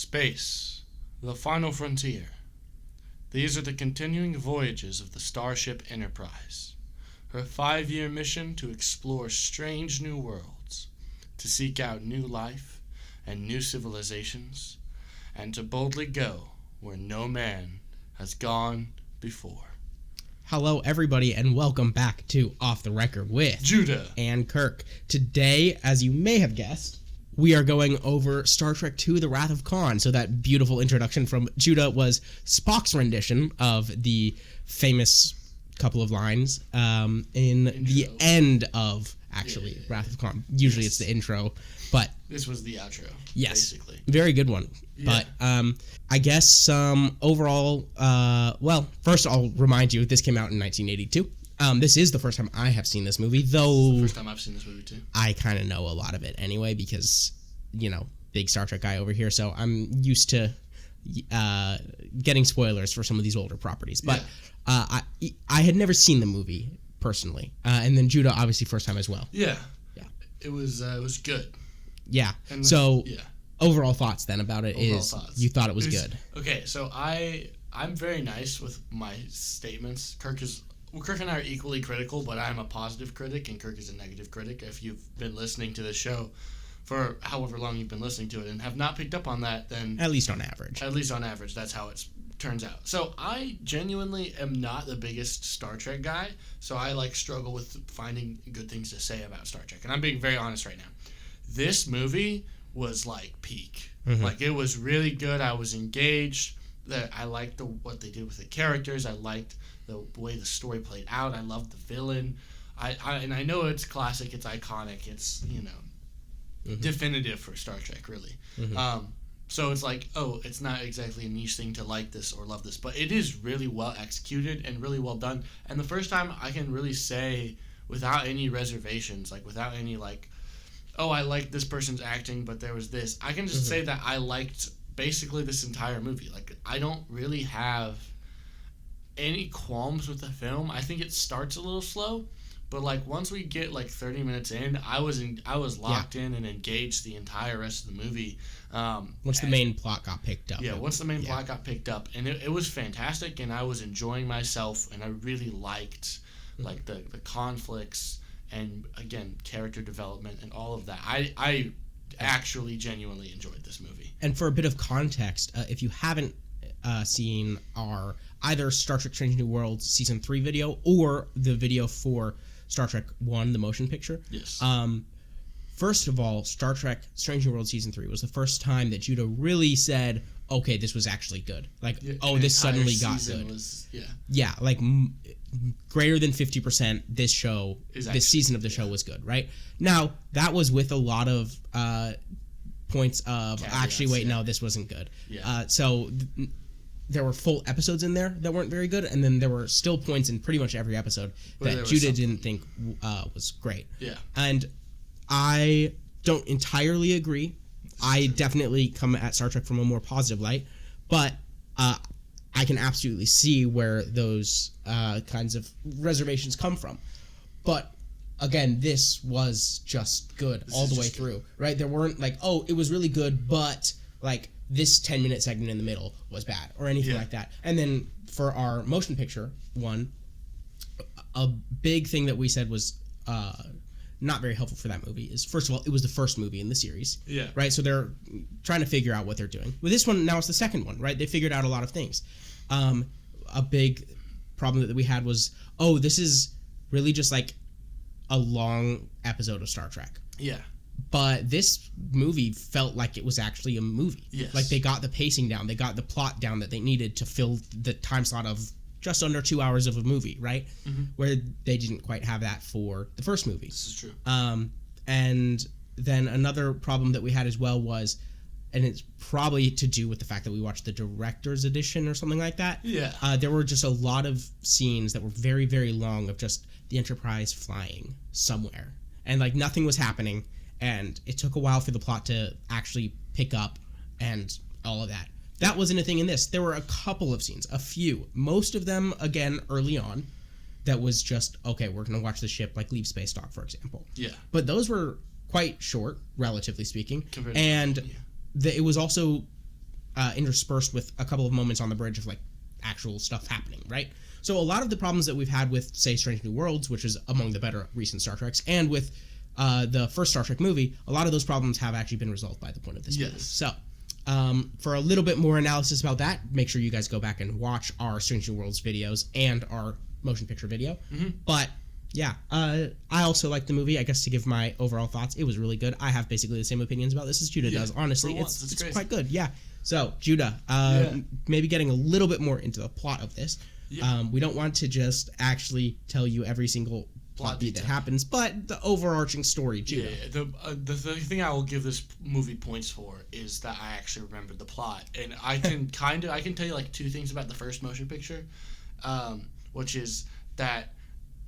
Space, the final frontier. These are the continuing voyages of the Starship Enterprise. Her 5-year mission to explore strange new worlds, to seek out new life and new civilizations, and to boldly go where no man has gone before. Hello, everybody, and welcome back to Off the Record with Judah and Kirk. Today, as you may have guessed, we are going over Star Trek II, The Wrath of Khan. So that beautiful introduction from Judah was Spock's rendition of the famous couple of lines in the end of, Wrath of Khan. Usually it's the intro, but... This was the outro, basically. Very good one. Yeah. But I guess some overall... first I'll remind you, this came out in 1982. This is the first time I have seen this movie, though... It's the first time I've seen this movie, too. I kind of know a lot of it anyway, because, big Star Trek guy over here, so I'm used to getting spoilers for some of these older properties. But I had never seen the movie, personally. And then Judah, obviously, first time as well. Yeah. It was good. Yeah. And overall thoughts then about it you thought it was good. Okay, so I'm very nice with my statements. Kirk and I are equally critical, but I'm a positive critic and Kirk is a negative critic. If you've been listening to this show for however long you've been listening to it and have not picked up on that, then... At least on average, that's how it turns out. So I genuinely am not the biggest Star Trek guy, so I struggle with finding good things to say about Star Trek. And I'm being very honest right now. This movie was peak. Mm-hmm. It was really good. I was engaged. I liked what they did with the characters. I liked the way the story played out. I loved the villain. And I know it's classic. It's iconic. It's mm-hmm. definitive for Star Trek, really. Mm-hmm. So it's it's not exactly a niche thing to like this or love this, but it is really well executed and really well done. And the first time I can really say without any reservations, without any I like this person's acting, but there was this. I can just mm-hmm. say that I liked basically this entire movie. I don't really have any qualms with the film. I think it starts a little slow, but once we get 30 minutes in, I was locked in and engaged the entire rest of the movie. Once the main plot got picked up. Yeah, once the main plot got picked up, and it was fantastic, and I was enjoying myself, and I really liked the conflicts. And again, character development and all of that. I actually genuinely enjoyed this movie. And for a bit of context, if you haven't seen our either Star Trek Strange New Worlds Season 3 video or the video for Star Trek 1, the motion picture. Yes. First of all, Star Trek Strange New Worlds Season 3 was the first time that Judah really said, okay, this was actually good. This suddenly got good. Greater than 50%, this season of the show was good, right? Now, that was with a lot of points of, no, this wasn't good. Yeah. There were full episodes in there that weren't very good, and then there were still points in pretty much every episode that Judah didn't think was great. Yeah. And I don't entirely agree. I definitely come at Star Trek from a more positive light, but I can absolutely see where those kinds of reservations come from. But again, this was just good all the way through, right? There weren't it was really good, but this 10-minute segment in the middle was bad or anything like that. And then for our motion picture one, a big thing that we said was not very helpful for that movie is, first of all, it was the first movie in the series. Yeah. Right? So they're trying to figure out what they're doing. With this one, now it's the second one, right? They figured out a lot of things. A big problem that we had was, this is really just a long episode of Star Trek. Yeah. But this movie felt like it was actually a movie. Yes. They got the pacing down. They got the plot down that they needed to fill the time slot of just under 2 hours of a movie, right? Mm-hmm. Where they didn't quite have that for the first movie. This is true. And then another problem that we had as well was, and it's probably to do with the fact that we watched the director's edition or something like that. Yeah. There were just a lot of scenes that were very, very long of just the Enterprise flying somewhere. And nothing was happening, and it took a while for the plot to actually pick up and all of that. That wasn't a thing in this. There were a couple of scenes, a few. Most of them, again, early on, that was just, okay, we're going to watch the ship leave space dock, for example. Yeah. But those were quite short, relatively speaking. Compared and to, it was also interspersed with a couple of moments on the bridge of like actual stuff happening, right? So a lot of the problems that we've had with, say, Strange New Worlds, which is among the better recent Star Treks, and with the first Star Trek movie, a lot of those problems have actually been resolved by the point of this movie. So for a little bit more analysis about that, make sure you guys go back and watch our Strange New Worlds videos and our motion picture video. But yeah, I also like the movie. I guess to give my overall thoughts, it was really good. I have basically the same opinions about this as Judah does. Honestly, it's quite good. Yeah. So Judah, maybe getting a little bit more into the plot of this. We don't want to just actually tell you every single plot beat that happens, but the overarching story, Judah. The thing I will give this movie points for is that I actually remembered the plot, and I can I can tell you like two things about the first motion picture, which is that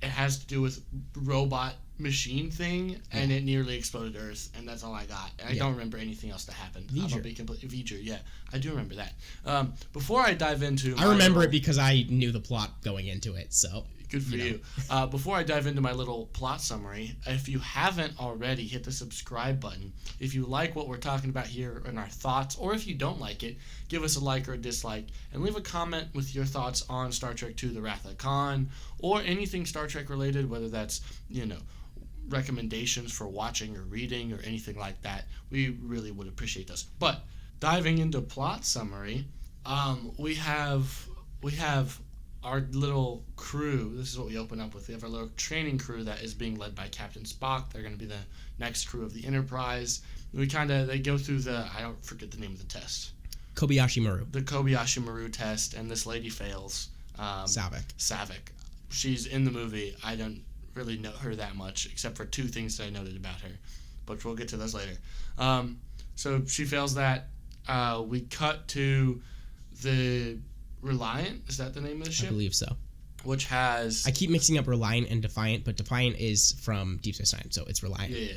it has to do with robot machine thing, and it nearly exploded Earth, and that's all I got. And I don't remember anything else that happened. V'ger, I do remember that. Before I dive into, I remember it because I knew the plot going into it. So good for you. Before I dive into my little plot summary, if you haven't already, hit the subscribe button. If you like what we're talking about here and our thoughts, or if you don't like it, give us a like or a dislike, and leave a comment with your thoughts on Star Trek II: The Wrath of Khan, or anything Star Trek related, whether that's recommendations for watching or reading or anything like that. We really would appreciate those. But diving into plot summary, we have our little crew. This is what we open up with. We have our little training crew that is being led by Captain Spock. They're going to be the next crew of the Enterprise. They go through I don't forget the name of the test. Kobayashi Maru. The Kobayashi Maru test, and this lady fails. Saavik. She's in the movie. I don't really know her that much, except for two things that I noted about her, but we'll get to those later. So she fails that. We cut to the Reliant. Is that the name of the ship? I believe so. Which has... I keep mixing up Reliant and Defiant, but Defiant is from Deep Space Nine, so it's Reliant. Yeah.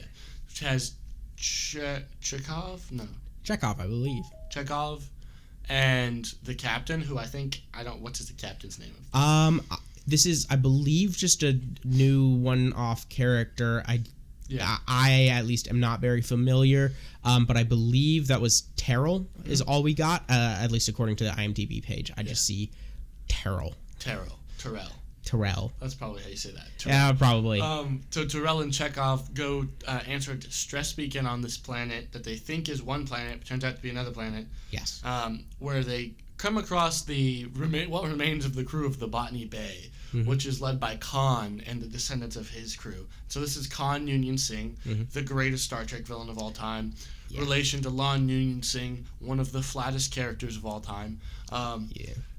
Which has Chekhov? No. Chekhov, I believe. Chekhov and the captain, who what's the captain's name? This is, I believe, just a new one-off character. I at least am not very familiar, but I believe that was Terrell is all we got, at least according to the IMDb page. I just see Terrell. That's probably how you say that. Terrell. Yeah, probably. So Terrell and Chekhov go answer a distress beacon on this planet that they think is one planet, but turns out to be another planet. Yes. Where they come across what remains of the crew of the Botany Bay, which is led by Khan and the descendants of his crew. So this is Khan Noonien Singh, the greatest Star Trek villain of all time. Relation to Lon Noonien Singh, one of the flattest characters of all time.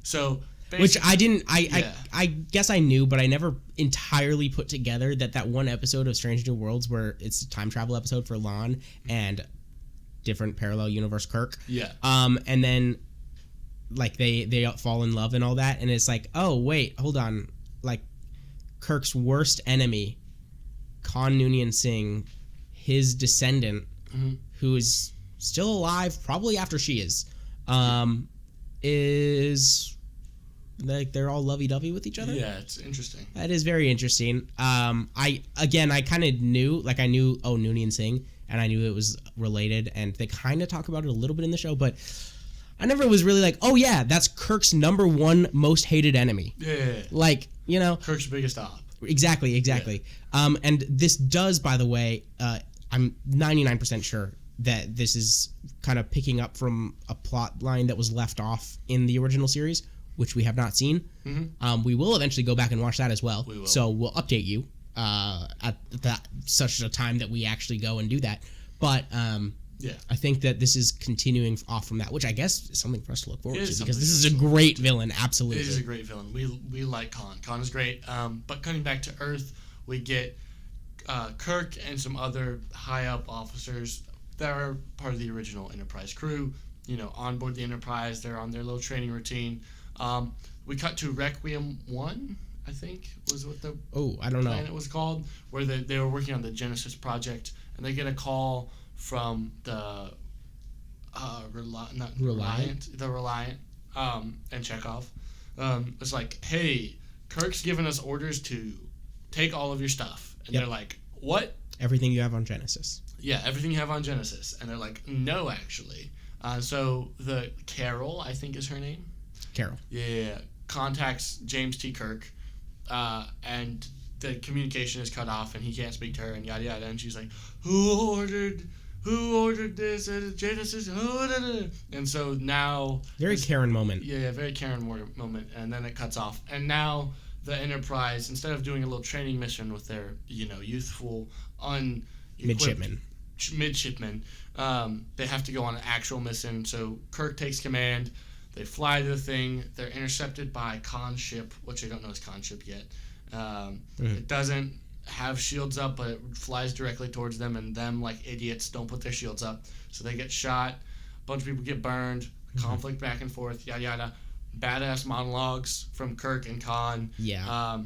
So which I didn't. I guess I knew, but I never entirely put together that one episode of Strange New Worlds where it's a time travel episode for Lon and different parallel universe Kirk. Yeah. And then like they fall in love and all that, and it's like, oh wait, hold on, like Kirk's worst enemy, Khan Noonien Singh, his descendant, who is still alive probably after she is they're all lovey-dovey with each other. Yeah, it's interesting. That is very interesting. I kind of knew, I knew Noonien Singh, and I knew it was related, and they kind of talk about it a little bit in the show, but I never was really like, oh yeah, that's Kirk's number one most hated enemy. Yeah. Kirk's biggest op. Exactly. Yeah. And this does, by the way, I'm 99% sure that this is kind of picking up from a plot line that was left off in the original series, which we have not seen. We will eventually go back and watch that as well. We will. So we'll update you at such a time that we actually go and do that. But I think that this is continuing off from that, which I guess is something for us to look forward to, because this is a great villain, absolutely. It is a great villain. We like Khan. Khan is great. But coming back to Earth, we get Kirk and some other high-up officers that are part of the original Enterprise crew, on board the Enterprise. They're on their little training routine. We cut to Requiem 1, I think, was what the planet was called, where they were working on the Genesis project, and they get a call from the Reliant, and Chekhov. It's like, hey, Kirk's given us orders to take all of your stuff. And they're like, what? Everything you have on Genesis. Yeah, everything you have on Genesis. And they're like, no, actually. So the Carol, I think is her name. Carol. Yeah. Contacts James T. Kirk, and the communication is cut off, and he can't speak to her, and yada yada. And she's like, "Who ordered this at Genesis?" And so now, very Karen moment. Yeah, very Karen moment. And then it cuts off, and now the Enterprise, instead of doing a little training mission with their youthful midshipmen, they have to go on an actual mission. So Kirk takes command. They fly to the thing. They're intercepted by Khan's ship, which I don't know is Khan's ship yet. It doesn't have shields up, but it flies directly towards them, and them, like idiots, don't put their shields up. So they get shot. A bunch of people get burned. Conflict back and forth, yada yada. Badass monologues from Kirk and Khan. Yeah.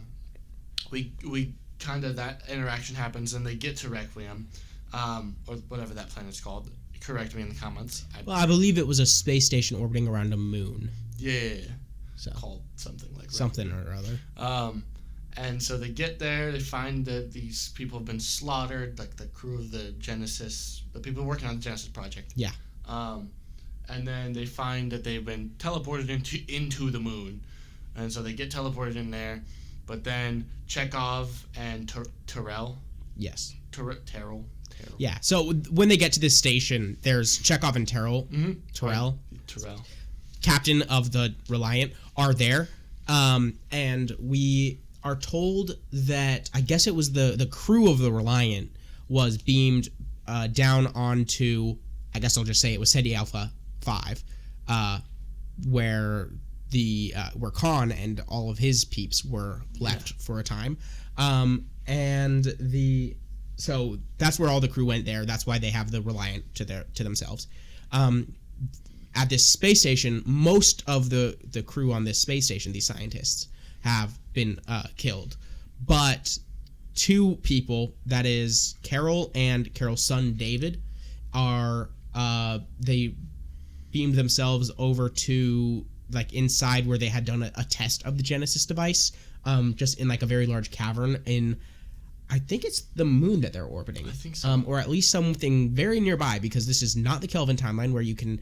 We kind of, that interaction happens, and they get to Requiem, or whatever that planet's called. Correct me in the comments. I believe it was a space station orbiting around a moon. Yeah. So called something like something or other. And so they get there. They find that these people have been slaughtered, like the crew of the Genesis, the people working on the Genesis project. Yeah. And then they find that they've been teleported into the moon, and so they get teleported in there. But then Chekhov and Terrell. Yes. Terrell. Yeah. So when they get to this station, there's Chekhov and Terrell. Terrell. Captain of the Reliant are there, and we are told that I guess it was the crew of the Reliant was beamed down onto, I guess I'll just say it was Ceti Alpha 5, where Khan and all of his peeps were left for a time, so that's where all the crew went there. That's why they have the Reliant to themselves. At this space station, most of the crew on this space station, these scientists, have been killed. But two people, that is Carol and Carol's son David, they beamed themselves over to like inside where they had done a test of the Genesis device, just in like a very large cavern in, I think it's the moon that they're orbiting. I think so. Or at least something very nearby, because this is not the Kelvin timeline where you can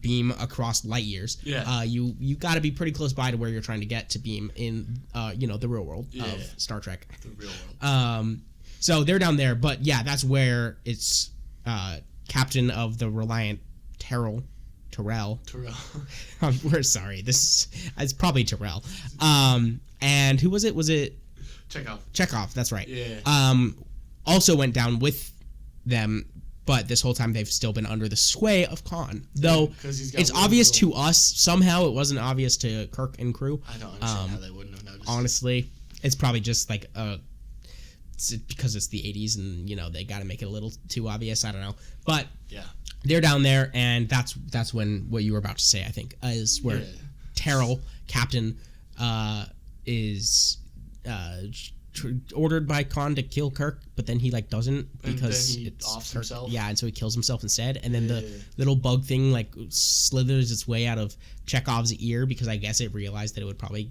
beam across light years. Yeah. You got to be pretty close by to where you're trying to get to beam in the real world of Star Trek. The real world. So they're down there, but yeah, that's where it's Captain of the Reliant Terrell. We're sorry. It's probably Terrell. And who was it? Was it Chekhov, that's right. Yeah. Also went down with them, but this whole time they've still been under the sway of Khan. Though it's obvious to us, somehow it wasn't obvious to Kirk and crew. I don't understand how they wouldn't have noticed. Honestly, it's probably just like because it's the 80s and they got to make it a little too obvious. I don't know, but yeah, they're down there, and that's when what you were about to say, I think, is where Terrell, Captain, is ordered by Khan to kill Kirk, but then he doesn't, because it's offs Kirk. Himself. Yeah, and so he kills himself instead, and then the little bug thing slithers its way out of Chekhov's ear, because I guess it realized that it would probably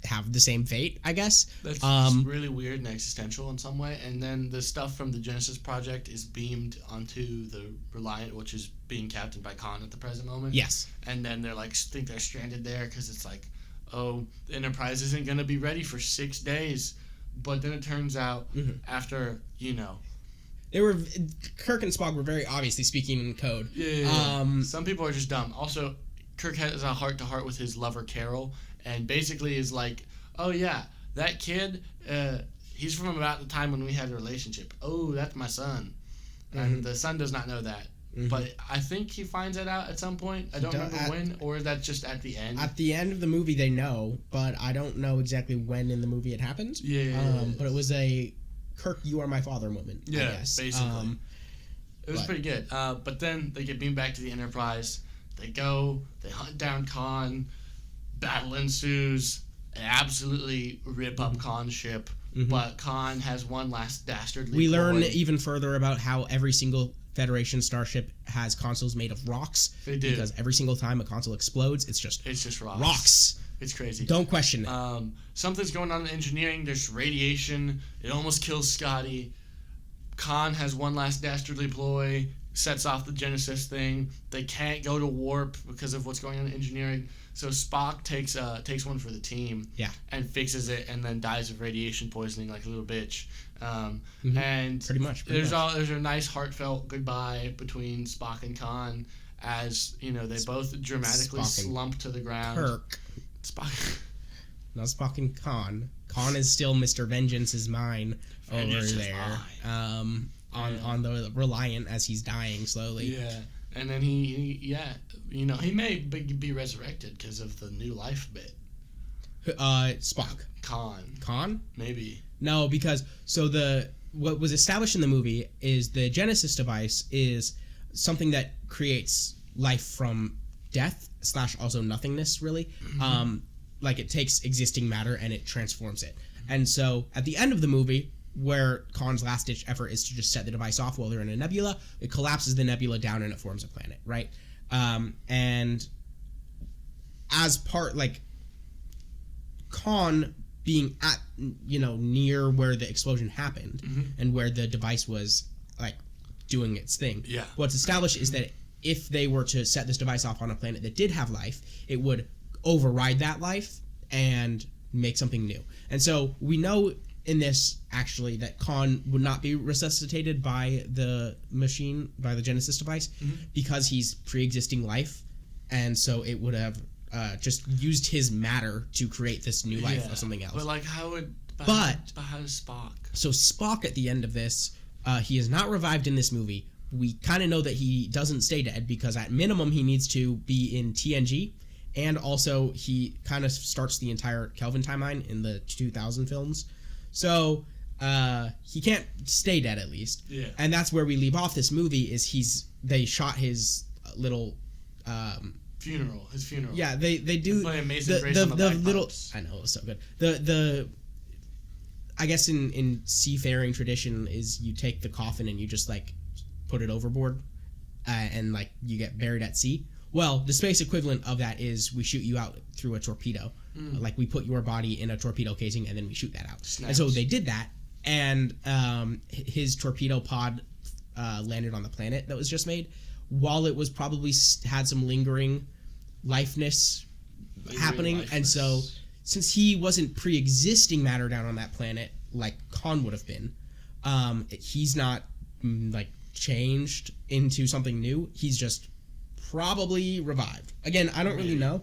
have the same fate, I guess. That's really weird and existential in some way. And then the stuff from the Genesis project is beamed onto the Reliant, which is being captained by Khan at the present moment. Yes. And then they're think they're stranded there because it's the Enterprise isn't going to be ready for 6 days. But then it turns out after, they were, Kirk and Spock were very obviously speaking in code. Yeah. Some people are just dumb. Also, Kirk has a heart-to-heart with his lover, Carol, and basically is like, oh yeah, that kid, he's from about the time when we had a relationship. Oh, that's my son. And the son does not know that. But I think he finds that out at some point. I don't remember when, or that's just at the end. At the end of the movie, they know, but I don't know exactly when in the movie it happened. Yeah. But it was a Kirk, you are my father moment. Yeah, I guess. basically. It was pretty good. But then they get beamed back to the Enterprise. They go, they hunt down Khan, battle ensues, and absolutely rip up Khan's ship. But Khan has one last dastardly We learn ploy. even further about how every single Federation starship has consoles made of rocks. They do. Because every single time a console explodes, it's just rocks. It's crazy. Don't question it. Something's going on in engineering. There's radiation. It almost kills Scotty. Khan has one last dastardly ploy. sets off the Genesis thing. They can't go to warp because of what's going on in engineering. So Spock takes one for the team, and fixes it, and then dies of radiation poisoning like a little bitch. And pretty much. There's a nice heartfelt goodbye between Spock and Khan, as they both dramatically slump to the ground. Kirk. Spock. Not Spock and Khan. Khan is still Mr. Vengeance is mine over there. On the Reliant as he's dying slowly. Yeah. And then he may be resurrected because of the new life bit. Spock. Khan? Maybe. No, because what was established in the movie is the Genesis device is something that creates life from death / also nothingness, really. Like it takes existing matter and it transforms it. And so at the end of the movie, where Khan's last-ditch effort is to just set the device off while they're in a nebula, it collapses the nebula down and it forms a planet, right? And as part, like, Khan being at, near where the explosion happened and where the device was, like, doing its thing. Yeah. What's established is that if they were to set this device off on a planet that did have life, it would override that life and make something new. And so we know in this, actually, that Khan would not be resuscitated by the machine, by the Genesis device, because he's pre-existing life, and so it would have just used his matter to create this new life or something else. But, like, how does Spock? So Spock, at the end of this, he is not revived in this movie. We kind of know that he doesn't stay dead, because at minimum he needs to be in TNG, and also he kind of starts the entire Kelvin timeline in the 2000 films. So he can't stay dead, at least. Yeah. And that's where we leave off this movie, is they shot his little funeral. His funeral. Yeah, they do play Amazing Grace on the little. I know, it was so good. The I guess in seafaring tradition is you take the coffin and you just like put it overboard, and like you get buried at sea. Well, the space equivalent of that is we shoot you out through a torpedo. Like we put your body in a torpedo casing and then we shoot that out. Snaps. And so they did that, and his torpedo pod landed on the planet that was just made. While it was probably had some lingering lifeness happening, and so since he wasn't pre-existing matter down on that planet like Khan would have been, he's not like changed into something new. He's just probably revived. Again, I don't really know.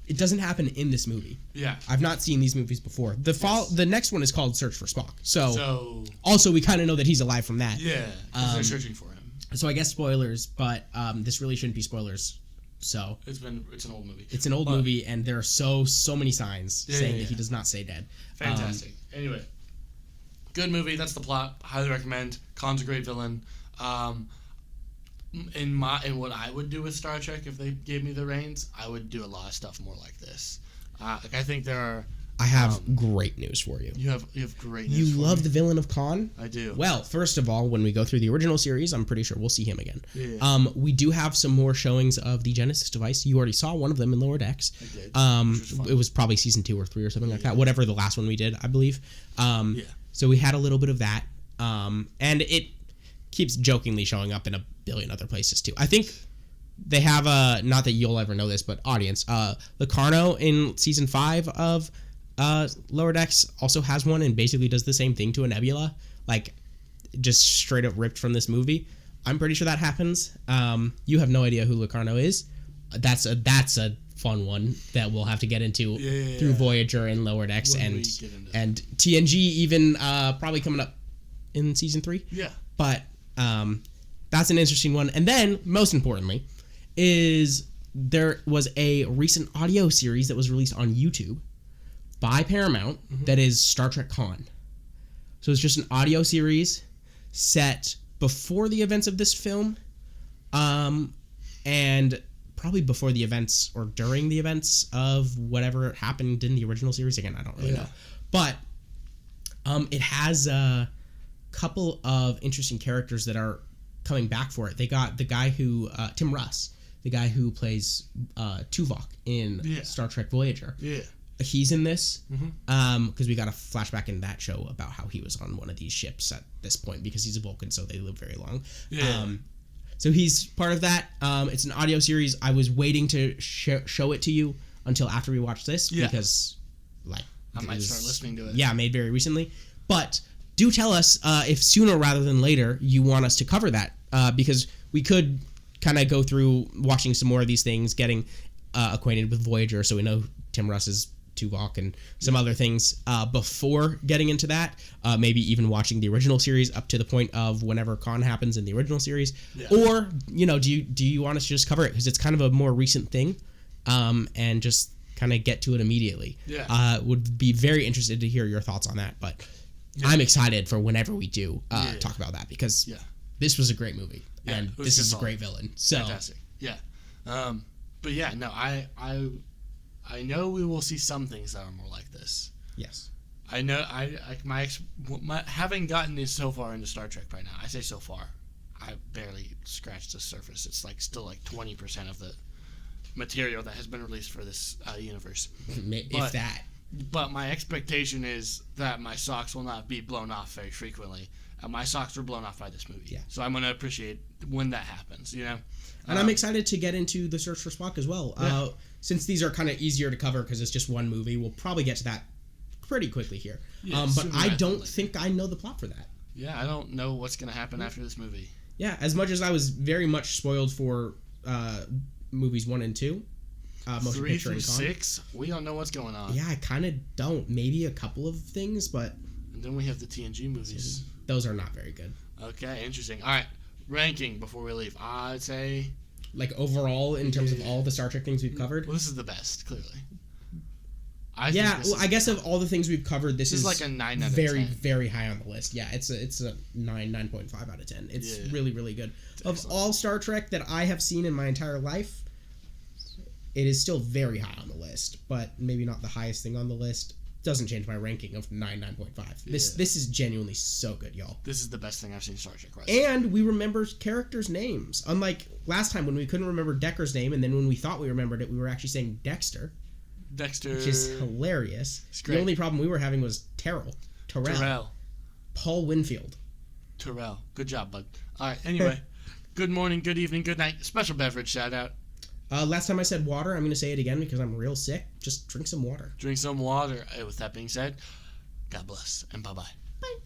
It doesn't happen in this movie. Yeah. I've not seen these movies before. The next one is called Search for Spock. So also we kind of know that he's alive from that. Yeah, because they're searching for him. So I guess spoilers, but this really shouldn't be spoilers. So it's an old movie. It's an old movie, and there are so many signs saying that he does not stay dead. Fantastic. Anyway, good movie. That's the plot. Highly recommend. Khan's a great villain. In what I would do with Star Trek if they gave me the reins, I would do a lot of stuff more like this. I think there are. I have great news for you. You have great news. You love the villain of Khan? I do. Well, first of all, when we go through the original series, I'm pretty sure we'll see him again. Yeah. We do have some more showings of the Genesis device. You already saw one of them in Lower Decks. I did. It was probably season 2 or 3 or something like that. Whatever the last one we did, I believe. Yeah. So we had a little bit of that, and it keeps jokingly showing up in a billion other places too. I think they have not that you'll ever know this, but audience, Locarno in season 5 of Lower Decks also has one and basically does the same thing to a nebula, like just straight up ripped from this movie. I'm pretty sure that happens. You have no idea who Locarno is. That's a fun one that we'll have to get into through Voyager and Lower Decks and TNG even probably coming up in season 3. Yeah. But that's an interesting one. And then, most importantly, is there was a recent audio series that was released on YouTube by Paramount that is Star Trek Khan. So it's just an audio series set before the events of this film, and probably before the events or during the events of whatever happened in the original series. Again, I don't really know. But it has a couple of interesting characters that are coming back for it. They got the guy who, Tim Russ, the guy who plays Tuvok in Star Trek Voyager. Yeah. He's in this because we got a flashback in that show about how he was on one of these ships at this point because he's a Vulcan, so they live very long. Yeah. So he's part of that. It's an audio series. I was waiting to show it to you until after we watched this because, like, I might start listening to it. Yeah, made very recently. But do tell us if sooner rather than later you want us to cover that, because we could kind of go through watching some more of these things, getting acquainted with Voyager, so we know Tim Russ is Tuvok and some other things before getting into that. Maybe even watching the original series up to the point of whenever Khan happens in the original series. Yeah. Or, do you want us to just cover it? Because it's kind of a more recent thing, and just kind of get to it immediately. Yeah. Would be very interested to hear your thoughts on that. But I'm excited for whenever we do talk about that, because this was a great movie. Yeah, and this is a great villain. So. Fantastic. Yeah. But yeah, no, I know we will see some things that are more like this. Yes. I know. My having gotten this so far into Star Trek right now. I say so far. I barely scratched the surface. It's still 20% of the material that has been released for this universe. If that. But my expectation is that my socks will not be blown off very frequently. My socks were blown off by this movie. Yeah. So I'm going to appreciate when that happens, And I'm excited to get into the Search for Spock as well. Yeah. Since these are kind of easier to cover because it's just one movie, we'll probably get to that pretty quickly here. Yeah, but I don't think I know the plot for that. Yeah, I don't know what's going to happen after this movie. Yeah, as much as I was very much spoiled for movies 1 and 2. 3 through 6, we don't know what's going on. Yeah, I kind of don't. Maybe a couple of things, but... And then we have the TNG movies. Those are not very good. Okay, interesting. All right, ranking before we leave. I'd say... overall, in terms of all the Star Trek things we've covered? Well, this is the best, clearly. I guess of all the things we've covered, this is like a 9 out of 10. Very, very high on the list. Yeah, it's a 9.5 out of 10. It's really, really good. Of all Star Trek that I have seen in my entire life, it is still very high on the list, but maybe not the highest thing on the list. Doesn't change my ranking of 9.5. Yeah. This is genuinely so good, y'all. This is the best thing I've seen Star Trek. And we remember characters' names. Unlike last time when we couldn't remember Decker's name, and then when we thought we remembered it, we were actually saying Dexter. Which is hilarious. The only problem we were having was Terrell. Paul Winfield. Terrell. Good job, bud. All right, anyway. Good morning, good evening, good night. Special beverage shout out. Last time I said water, I'm going to say it again because I'm real sick. Just drink some water. Drink some water. With that being said, God bless and bye-bye. Bye.